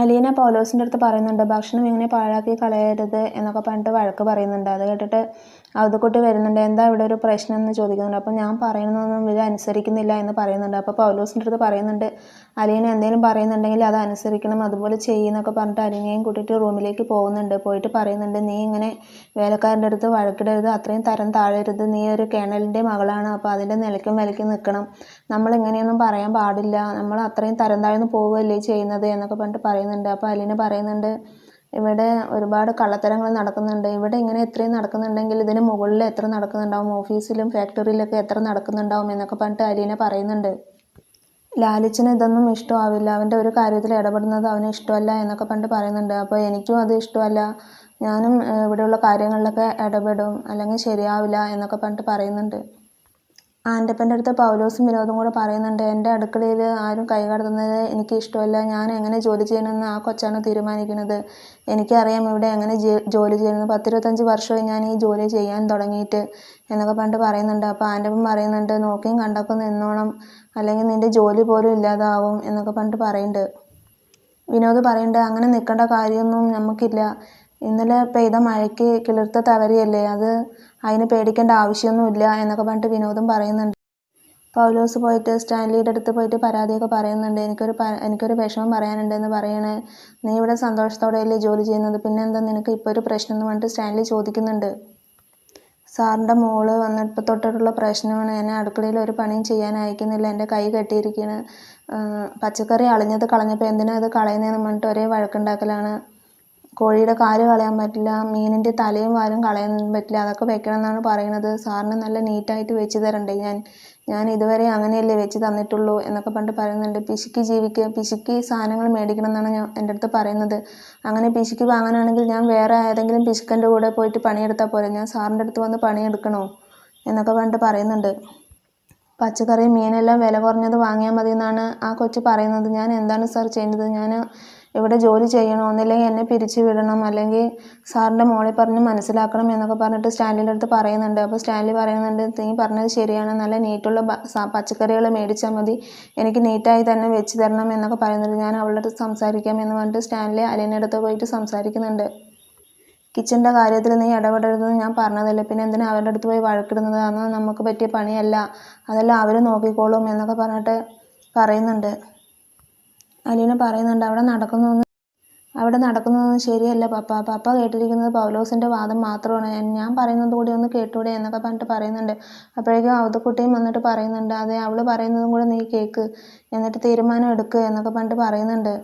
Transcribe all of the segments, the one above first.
അലീന പൗലോസിൻ്റെ അടുത്ത് പറയുന്നുണ്ട്, ഭക്ഷണം ഇങ്ങനെ പാഴാക്കി കളയരുത് എന്നൊക്കെ പറഞ്ഞിട്ട് വഴക്ക് പറയുന്നുണ്ട്. അത് കേട്ടിട്ട് അവധക്കുട്ടി വരുന്നുണ്ട്, എന്താ ഇവിടെ ഒരു പ്രശ്നം എന്ന് ചോദിക്കുന്നുണ്ട്. അപ്പോൾ ഞാൻ പറയുന്നതൊന്നും ഇവർ അനുസരിക്കുന്നില്ല എന്ന് പറയുന്നുണ്ട്. അപ്പോൾ പൗലോസിൻ്റെ അടുത്ത് പറയുന്നുണ്ട്, അലീന എന്തെങ്കിലും പറയുന്നുണ്ടെങ്കിൽ അത് അനുസരിക്കണം, അതുപോലെ ചെയ്യുന്നൊക്കെ പറഞ്ഞിട്ട് അലീനയും കൂട്ടിയിട്ട് റൂമിലേക്ക് പോകുന്നുണ്ട്. പോയിട്ട് പറയുന്നുണ്ട്, നീ ഇങ്ങനെ വേലക്കാരൻ്റെ അടുത്ത് വഴക്കിടരുത്, അത്രയും തരം താഴരുത്, നീ ഒരു കേണലിൻ്റെ മകളാണ്, അപ്പോൾ അതിൻ്റെ നിലയ്ക്കും വിലയ്ക്കും നിൽക്കണം, നമ്മളിങ്ങനെയൊന്നും പറയാൻ പാടില്ല, നമ്മൾ അത്രയും തരം താഴ്ന്ന് പോവുകയല്ലേ ചെയ്യുന്നത് എന്നൊക്കെ പറഞ്ഞിട്ട് പറയുന്നുണ്ട്. അപ്പോൾ അലീന പറയുന്നുണ്ട്, ഇവിടെ ഒരുപാട് കള്ളത്തരങ്ങൾ നടക്കുന്നുണ്ട്, ഇവിടെ ഇങ്ങനെ എത്രയും നടക്കുന്നുണ്ടെങ്കിൽ ഇതിന് മുകളിൽ എത്ര നടക്കുന്നുണ്ടാവും, ഓഫീസിലും ഫാക്ടറിയിലൊക്കെ എത്ര നടക്കുന്നുണ്ടാവും എന്നൊക്കെ പറഞ്ഞിട്ട് അലീന പറയുന്നുണ്ട്. ലാലിച്ചന് ഇതൊന്നും ഇഷ്ടമാവില്ല, അവൻ്റെ ഒരു കാര്യത്തിൽ ഇടപെടുന്നത് അവന് ഇഷ്ടമല്ല എന്നൊക്കെ പറഞ്ഞിട്ട് പറയുന്നുണ്ട്. അപ്പോൾ എനിക്കും അത് ഇഷ്ടമല്ല, ഞാനും ഇവിടെയുള്ള കാര്യങ്ങളിലൊക്കെ ഇടപെടും, അല്ലെങ്കിൽ ശരിയാവില്ല എന്നൊക്കെ പറഞ്ഞിട്ട് പറയുന്നുണ്ട്. ആൻ്റപ്പൻ്റെ അടുത്ത് പൗലോസും വിനോദും കൂടെ പറയുന്നുണ്ട്, എൻ്റെ അടുക്കളയിൽ ആരും കൈ കടത്തുന്നത് എനിക്ക് ഇഷ്ടമല്ല, ഞാൻ എങ്ങനെ ജോലി ചെയ്യണമെന്ന് ആ കൊച്ചാണ് തീരുമാനിക്കുന്നത്, എനിക്കറിയാം ഇവിടെ എങ്ങനെ ജോലി ചെയ്യുന്നത്, 10-25 വർഷമായി ഞാൻ ഈ ജോലി ചെയ്യാൻ തുടങ്ങിയിട്ട് എന്നൊക്കെ പറഞ്ഞിട്ട് പറയുന്നുണ്ട്. അപ്പോൾ ആൻ്റപ്പൻ പറയുന്നുണ്ട്, നോക്കിയും കണ്ടൊക്കെ നിന്നോണം, അല്ലെങ്കിൽ നിൻ്റെ ജോലി പോലും ഇല്ലാതാവും എന്നൊക്കെ പറഞ്ഞിട്ട് പറയുന്നുണ്ട്. വിനോദ് പറയുന്നുണ്ട്, അങ്ങനെ നിൽക്കേണ്ട കാര്യമൊന്നും നമുക്കില്ല, ഇന്നലെ പെയ്ത മഴയ്ക്ക് കിളിർത്ത തവരിയല്ലേ, അതിന് പേടിക്കേണ്ട ആവശ്യമൊന്നുമില്ല എന്നൊക്കെ പറഞ്ഞിട്ട് വിനോദും പറയുന്നുണ്ട്. പൗലോസ് പോയിട്ട് സ്റ്റാൻലിയുടെ അടുത്ത് പോയിട്ട് പരാതിയൊക്കെ പറയുന്നുണ്ട്, എനിക്കൊരു വിഷമം പറയാനുണ്ടെന്ന് പറയണേ, നീ ഇവിടെ സന്തോഷത്തോടെയല്ലേ ജോലി ചെയ്യുന്നത്, പിന്നെ എന്താ നിനക്ക് ഇപ്പോൾ ഒരു പ്രശ്നം എന്ന് പറഞ്ഞിട്ട് സ്റ്റാൻലി ചോദിക്കുന്നുണ്ട്. സാറിൻ്റെ മോള് വന്നിട്ട് തൊട്ടിട്ടുള്ള പ്രശ്നമാണ്, എന്നെ അടുക്കളയിൽ ഒരു പണിയും ചെയ്യാൻ അയക്കുന്നില്ല, എൻ്റെ കൈ കെട്ടിയിരിക്കുകയാണ്, പച്ചക്കറി അളിഞ്ഞത് കളഞ്ഞപ്പോൾ എന്തിനാ അത് കളയുന്നതെന്ന് പറഞ്ഞിട്ട് ഒരേ വഴക്കുണ്ടാക്കലാണ്, കോഴിയുടെ കാല് കളയാൻ പറ്റില്ല, മീനിൻ്റെ തലയും വാലും കളയാൻ പറ്റില്ല, അതൊക്കെ വെക്കണം എന്നാണ് പറയുന്നത്, സാറിന് നല്ല നീറ്റായിട്ട് വെച്ച് തരണ്ടേ, ഞാൻ ഇതുവരെ അങ്ങനെയല്ലേ വെച്ച് തന്നിട്ടുള്ളൂ എന്നൊക്കെ പറഞ്ഞിട്ട് പറയുന്നുണ്ട്. പിശുക്കി സാധനങ്ങൾ മേടിക്കണം എന്നാണ് എൻ്റെ അടുത്ത് പറയുന്നത്, അങ്ങനെ പിശുക്കി വാങ്ങാനാണെങ്കിൽ ഞാൻ വേറെ ഏതെങ്കിലും പിശുക്കൻ്റെ കൂടെ പോയിട്ട് പണിയെടുത്താൽ പോരെ, ഞാൻ സാറിൻ്റെ അടുത്ത് വന്ന് പണിയെടുക്കണോ എന്നൊക്കെ പറഞ്ഞിട്ട് പറയുന്നുണ്ട്. പച്ചക്കറി മീനെല്ലാം വില കുറഞ്ഞത് വാങ്ങിയാൽ മതി എന്നാണ് ആ കൊച്ച് പറയുന്നത്, ഞാൻ എന്താണ് സാർ ചെയ്യുന്നത്, ഞാൻ ഇവിടെ ജോലി ചെയ്യണോ, ഒന്നില്ലെങ്കിൽ എന്നെ പിരിച്ചു വിടണം, അല്ലെങ്കിൽ സാറിൻ്റെ മോളെ പറഞ്ഞ് മനസ്സിലാക്കണം എന്നൊക്കെ പറഞ്ഞിട്ട് സ്റ്റാൻലിൻ്റെ അടുത്ത് പറയുന്നുണ്ട്. അപ്പോൾ സ്റ്റാൻലി പറയുന്നുണ്ട്, നീ പറഞ്ഞത് ശരിയാണ്, നല്ല നീറ്റുള്ള പച്ചക്കറികൾ മേടിച്ചാൽ മതി, എനിക്ക് നീറ്റായി തന്നെ വെച്ച് തരണം എന്നൊക്കെ പറയുന്നുണ്ട്, ഞാൻ അവളുടെ അടുത്ത് സംസാരിക്കാം എന്ന് പറഞ്ഞിട്ട് സ്റ്റാൻലി അലീനയുടെ അടുത്ത് പോയിട്ട് സംസാരിക്കുന്നുണ്ട്. കിച്ചൻ്റെ കാര്യത്തിൽ നീ ഇടപെടരുതെന്ന് ഞാൻ പറഞ്ഞതല്ലേ, പിന്നെ എന്തിനാ അവരുടെ അടുത്ത് പോയി വഴക്കിടുന്നത്, അതൊന്നും നമുക്ക് പറ്റിയ പണിയല്ല, അതെല്ലാം അവർ നോക്കിക്കോളും എന്നൊക്കെ പറഞ്ഞിട്ട് പറയുന്നുണ്ട്. അലീന പറയുന്നുണ്ട്, അവിടെ നടക്കുന്നതൊന്നും ശരിയല്ല പപ്പ കേട്ടിരിക്കുന്നത് പൗലോസിൻ്റെ വാദം മാത്രമാണ്, ഞാൻ പറയുന്നത് കൂടി ഒന്ന് കേട്ടൂടെ എന്നൊക്കെ പറഞ്ഞിട്ട് പറയുന്നുണ്ട്. അപ്പോഴേക്കും അവധക്കുട്ടിയും വന്നിട്ട് പറയുന്നുണ്ട്, അതെ അവൾ പറയുന്നതും കൂടെ നീ കേൾക്ക്, എന്നിട്ട് തീരുമാനം എടുക്കുക എന്നൊക്കെ പറഞ്ഞിട്ട് പറയുന്നുണ്ട്.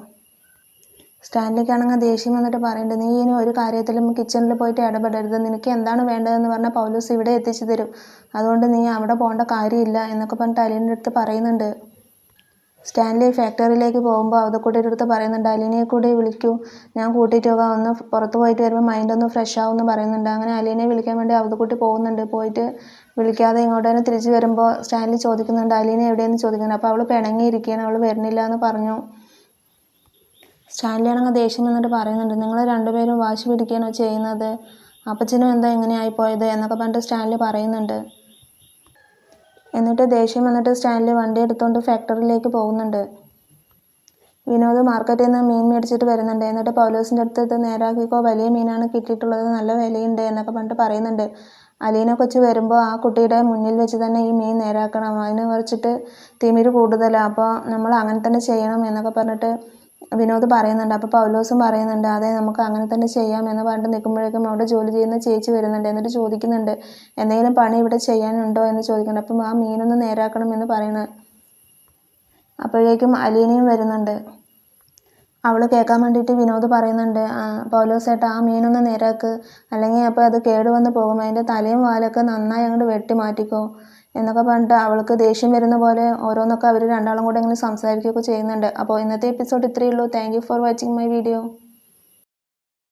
സ്റ്റാൻലിക്കാണെങ്കിൽ ദേഷ്യം വന്നിട്ട് പറയുന്നുണ്ട്, നീ ഇനി ഒരു കാര്യത്തിലും കിച്ചണിൽ പോയിട്ട് ഇടപെടരുത്, നിനക്ക് എന്താണ് വേണ്ടതെന്ന് പറഞ്ഞാൽ പൗലോസ് ഇവിടെ എത്തിച്ചു തരും, അതുകൊണ്ട് നീ അവിടെ പോകേണ്ട കാര്യമില്ല എന്നൊക്കെ പറഞ്ഞിട്ട് അലീനയുടെ അടുത്ത് പറയുന്നുണ്ട്. സ്റ്റാൻലി ഫാക്ടറിയിലേക്ക് പോകുമ്പോൾ അവധക്കുട്ടിയുടെ അടുത്ത് പറയുന്നുണ്ട്, അലീനയെ കൂടി വിളിക്കൂ, ഞാൻ കൂട്ടിയിട്ട് പോകാം, ഒന്ന് പുറത്ത് പോയിട്ട് വരുമ്പോൾ മൈൻഡ് ഒന്ന് ഫ്രഷ് ആവുമെന്ന് പറയുന്നുണ്ട്. അങ്ങനെ അലീനയെ വിളിക്കാൻ വേണ്ടി അവധക്കുട്ടി പോകുന്നുണ്ട്. പോയിട്ട് വിളിക്കാതെ ഇങ്ങോട്ട് തന്നെ തിരിച്ച് വരുമ്പോൾ സ്റ്റാൻലി ചോദിക്കുന്നുണ്ട്, അലീന എവിടെയെന്ന് ചോദിക്കുന്നുണ്ട്. അപ്പോൾ അവൾ പിണങ്ങിയിരിക്കുകയാണ്, അവൾ വരുന്നില്ല എന്ന് പറഞ്ഞു. സ്റ്റാൻലി ആണെങ്കിൽ ദേഷ്യം വന്നിട്ട് പറയുന്നുണ്ട്, നിങ്ങൾ രണ്ടുപേരും വാശി പിടിക്കുകയാണോ ചെയ്യുന്നത്, അപ്പച്ചനും എന്താ ഇങ്ങനെയായിപ്പോയത് എന്നൊക്കെ പറഞ്ഞിട്ട് സ്റ്റാൻലി പറയുന്നുണ്ട്. എന്നിട്ട് ദേഷ്യം വന്നിട്ട് സ്റ്റാൻലി വണ്ടി എടുത്തുകൊണ്ട് ഫാക്ടറിയിലേക്ക് പോകുന്നുണ്ട്. വിനോദ് മാർക്കറ്റിൽ നിന്ന് മീൻ മേടിച്ചിട്ട് വരുന്നുണ്ട്. എന്നിട്ട് പൗലോസിൻ്റെ അടുത്ത് ഇത് നേരാക്കിക്കോ, വലിയ മീനാണ് കിട്ടിയിട്ടുള്ളത്, നല്ല വിലയുണ്ട് എന്നൊക്കെ പറഞ്ഞിട്ട് പറയുന്നുണ്ട്. അലീന കൊച്ച് വരുമ്പോൾ ആ കുട്ടിയുടെ മുന്നിൽ വെച്ച് തന്നെ ഈ മീൻ നേരാക്കണം, അതിന് കുറച്ചിട്ട് തിമിര് കൂടുതലാണ്, അപ്പോൾ നമ്മൾ അങ്ങനെ തന്നെ ചെയ്യണം എന്നൊക്കെ പറഞ്ഞിട്ട് വിനോദ് പറയുന്നുണ്ട്. അപ്പോൾ പൗലോസും പറയുന്നുണ്ട്, അതെ നമുക്ക് അങ്ങനെ തന്നെ ചെയ്യാം എന്ന് പറഞ്ഞിട്ട് നിൽക്കുമ്പോഴേക്കും അവിടെ ജോലി ചെയ്യുന്ന ചേച്ചി വരുന്നുണ്ട്. എന്നിട്ട് ചോദിക്കുന്നുണ്ട്, എന്തെങ്കിലും പണി ഇവിടെ ചെയ്യാനുണ്ടോ എന്ന് ചോദിക്കുന്നുണ്ട്. അപ്പം ആ മീനൊന്ന് നേരാക്കണം എന്ന് പറയണം. അപ്പോഴേക്കും അലീനയും വരുന്നുണ്ട്. അവൾ കേൾക്കാൻ വേണ്ടിയിട്ട് വിനോദ് പറയുന്നുണ്ട്, പൗലോസേട്ടാ ആ മീനൊന്ന് നേരാക്ക്, അല്ലെങ്കിൽ അപ്പോൾ അത് കേടുവന്ന് പോകും, അതിൻ്റെ തലയും വാലൊക്കെ നന്നായി അങ്ങോട്ട് വെട്ടി മാറ്റിക്കോ എന്നൊക്കെ പറഞ്ഞിട്ട് അവൾക്ക് ദേഷ്യം വരുന്ന പോലെ ഓരോന്നൊക്കെ അവർ രണ്ടാളും കൂടെ ഇങ്ങനെ സംസാരിക്കുകയൊക്കെ ചെയ്യുന്നുണ്ട്. അപ്പോൾ ഇന്നത്തെ എപ്പിസോഡ് ഇത്രയേ ഉള്ളൂ. Thank you for watching my video.